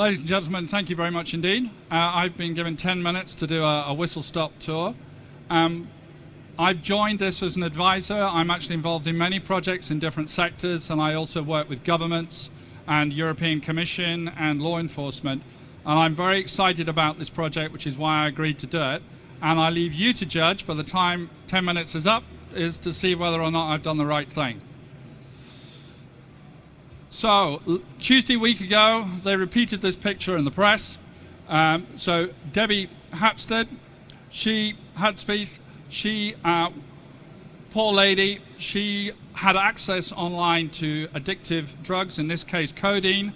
Ladies and gentlemen, thank you very much indeed. I've been given 10 minutes to do a whistle-stop tour. I've joined this as an advisor. I'm actually involved in many projects in different sectors, and I also work with governments and European Commission and law enforcement. And I'm very excited about this project, which is why I agreed to do it. And I leave you to judge by the time 10 minutes is up, is to see whether or not I've done the right thing. So, Tuesday week ago, they repeated this picture in the press. So, Debbie Hapstead, poor lady, she had access online to addictive drugs, in this case codeine,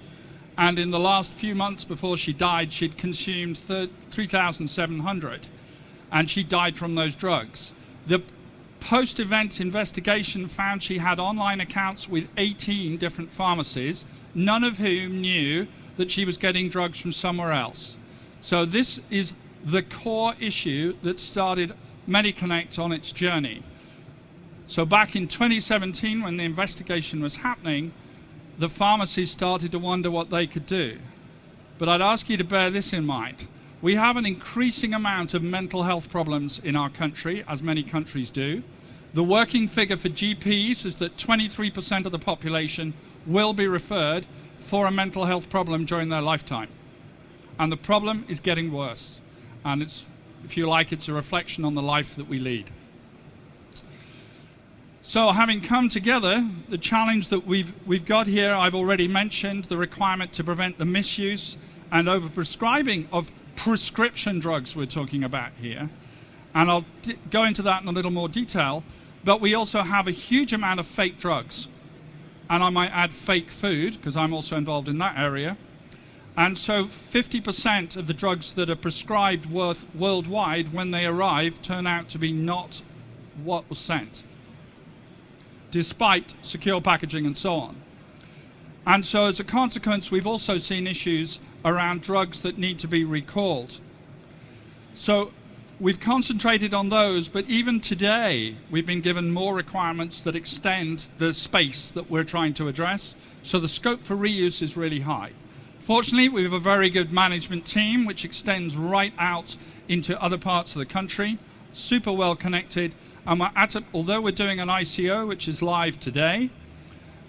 and in the last few months before she died, she'd consumed 3,700, and she died from those drugs. The post-event investigation found she had online accounts with 18 different pharmacies, none of whom knew that she was getting drugs from somewhere else. So this is the core issue that started MediConnect on its journey. So back in 2017, when the investigation was happening, the pharmacies started to wonder what they could do. But I'd ask you to bear this in mind. We have an increasing amount of mental health problems in our country, as many countries do. The working figure for GPs is that 23% of the population will be referred for a mental health problem during their lifetime. And the problem is getting worse. And it's, if you like, it's a reflection on the life that we lead. So having come together, the challenge that we've got here, I've already mentioned, the requirement to prevent the misuse and overprescribing of prescription drugs we're talking about here. And I'll go into that in a little more detail. But we also have a huge amount of fake drugs. And I might add fake food, because I'm also involved in that area. And so 50% of the drugs that are prescribed worldwide, when they arrive, turn out to be not what was sent, despite secure packaging and so on. And so as a consequence, we've also seen issues around drugs that need to be recalled. So we've concentrated on those, but even today, we've been given more requirements that extend the space that we're trying to address. So the scope for reuse is really high. Fortunately, we have a very good management team, which extends right out into other parts of the country, super well connected. And we're although we're doing an ICO, which is live today,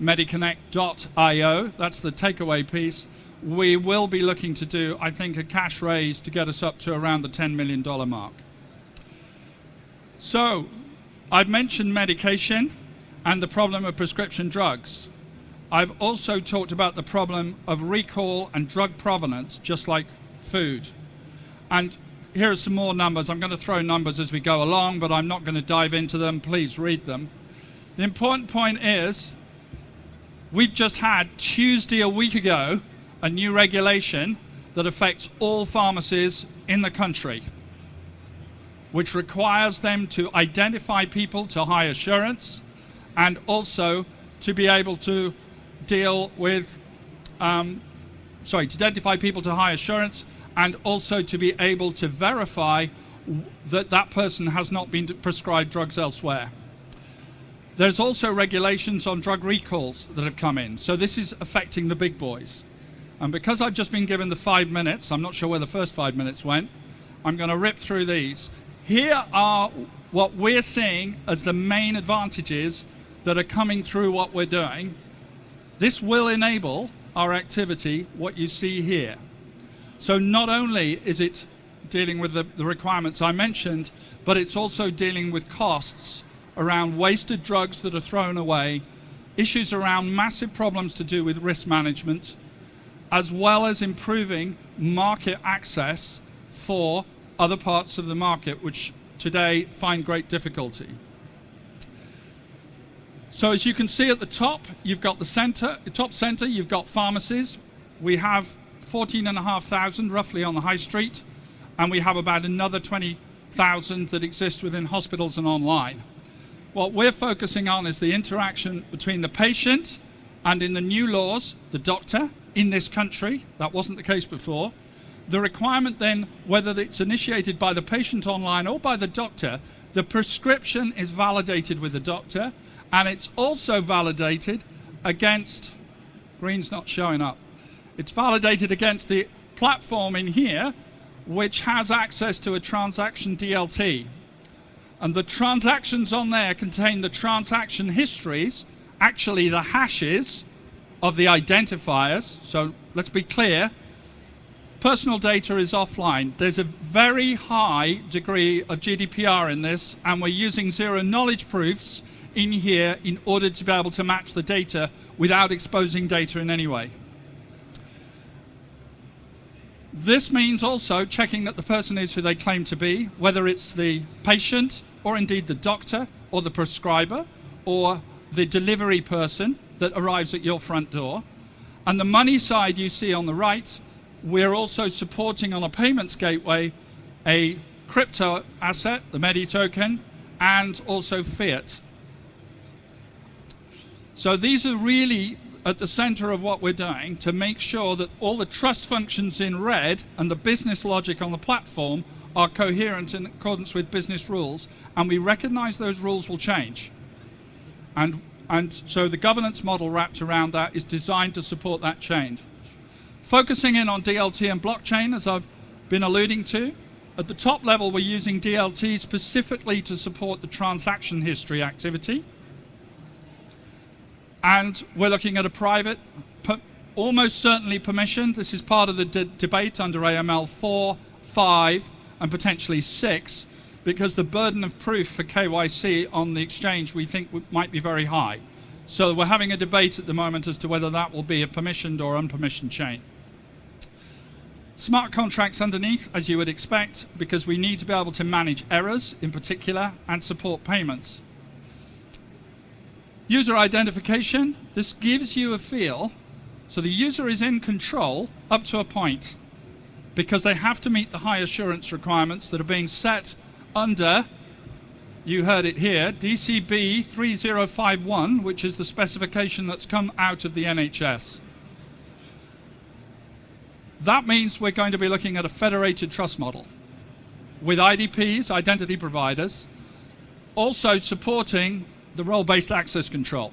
mediconnect.io, that's the takeaway piece, we will be looking to do, I think, a cash raise to get us up to around the $10 million mark. So, I've mentioned medication and the problem of prescription drugs. I've also talked about the problem of recall and drug provenance, just like food. And here are some more numbers. I'm going to throw numbers as we go along, but I'm not going to dive into them. Please read them. The important point is, we've just had Tuesday a week ago a new regulation that affects all pharmacies in the country, which requires them to identify people to high assurance and also to be able to deal with, to identify people to high assurance and also to be able to verify that that person has not been prescribed drugs elsewhere. There's also regulations on drug recalls that have come in. So this is affecting the big boys. And because I've just been given the 5 minutes, I'm not sure where the first 5 minutes went, I'm going to rip through these. Here are what we're seeing as the main advantages that are coming through what we're doing. This will enable our activity, what you see here. So not only is it dealing with the requirements I mentioned, but it's also dealing with costs around wasted drugs that are thrown away, issues around massive problems to do with risk management, as well as improving market access for other parts of the market, which today find great difficulty. So as you can see at the top, you've got the top center, you've got pharmacies. We have 14,500 roughly on the high street, and we have about another 20,000 that exist within hospitals and online. What we're focusing on is the interaction between the patient and, in the new laws, the doctor in this country. That wasn't the case before. The requirement then, whether it's initiated by the patient online or by the doctor, the prescription is validated with the doctor, and it's also validated against, green's not showing up, It's validated against the platform in here, which has access to a transaction DLT. And the transactions on there contain the transaction histories, actually the hashes of the identifiers. So let's be clear, personal data is offline. There's a very high degree of GDPR in this, and we're using zero knowledge proofs in here in order to be able to match the data without exposing data in any way. This means also checking that the person is who they claim to be, whether it's the patient or indeed the doctor or the prescriber or the delivery person that arrives at your front door. And the money side you see on the right, we're also supporting on a payments gateway a crypto asset, the Medi token, and also fiat. So these are really at the center of what we're doing to make sure that all the trust functions in red and the business logic on the platform are coherent in accordance with business rules, and we recognize those rules will change. And so the governance model wrapped around that is designed to support that change. Focusing in on DLT and blockchain, as I've been alluding to, at the top level we're using DLT specifically to support the transaction history activity. And we're looking at a private, almost certainly permissioned. This is part of the debate under AML 4, 5, and potentially 6, because the burden of proof for KYC on the exchange we think might be very high. So we're having a debate at the moment as to whether that will be a permissioned or unpermissioned chain. Smart contracts underneath, as you would expect, because we need to be able to manage errors in particular and support payments. User identification, this gives you a feel. So the user is in control up to a point because they have to meet the high assurance requirements that are being set under, you heard it here, DCB 3051, which is the specification that's come out of the NHS. That means we're going to be looking at a federated trust model with IDPs, identity providers, also supporting the role-based access control.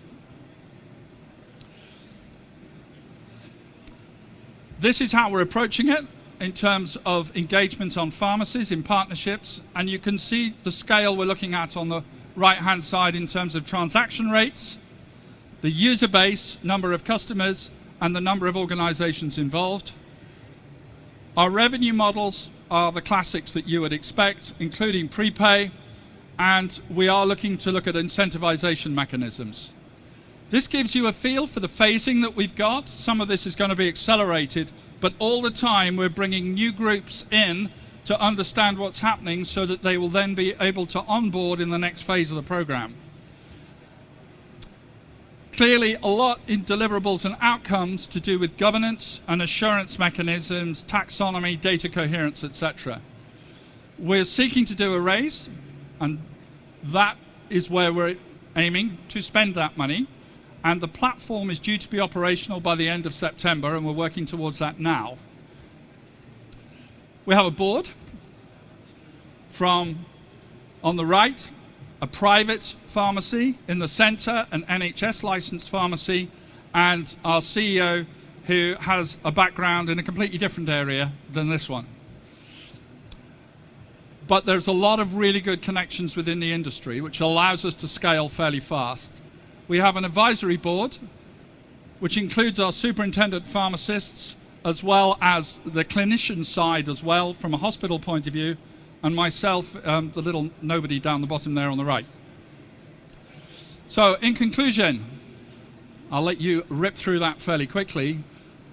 This is how we're approaching it in terms of engagement on pharmacies in partnerships, and you can see the scale we're looking at on the right-hand side in terms of transaction rates, the user base, number of customers, and the number of organizations involved. Our revenue models are the classics that you would expect, including prepay, and we are looking to look at incentivization mechanisms. This gives you a feel for the phasing that we've got. Some of this is going to be accelerated, but all the time we're bringing new groups in to understand what's happening so that they will then be able to onboard in the next phase of the program. Clearly, a lot in deliverables and outcomes to do with governance and assurance mechanisms, taxonomy, data coherence, etc. We're seeking to do a raise, and that is where we're aiming to spend that money. And the platform is due to be operational by the end of September, and we're working towards that now. We have a board from, on the right, a private pharmacy, in the center, an NHS licensed pharmacy, and our CEO, who has a background in a completely different area than this one. But there's a lot of really good connections within the industry, which allows us to scale fairly fast. We have an advisory board, which includes our superintendent pharmacists, as well as the clinician side as well, from a hospital point of view, and myself, the little nobody down the bottom there on the right. So in conclusion, I'll let you rip through that fairly quickly,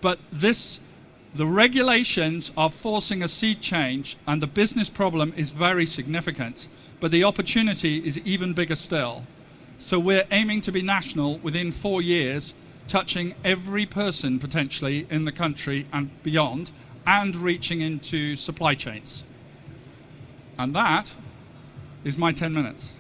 but the regulations are forcing a sea change, and the business problem is very significant, but the opportunity is even bigger still. So we're aiming to be national within 4 years, touching every person potentially in the country and beyond, and reaching into supply chains. And that is my 10 minutes.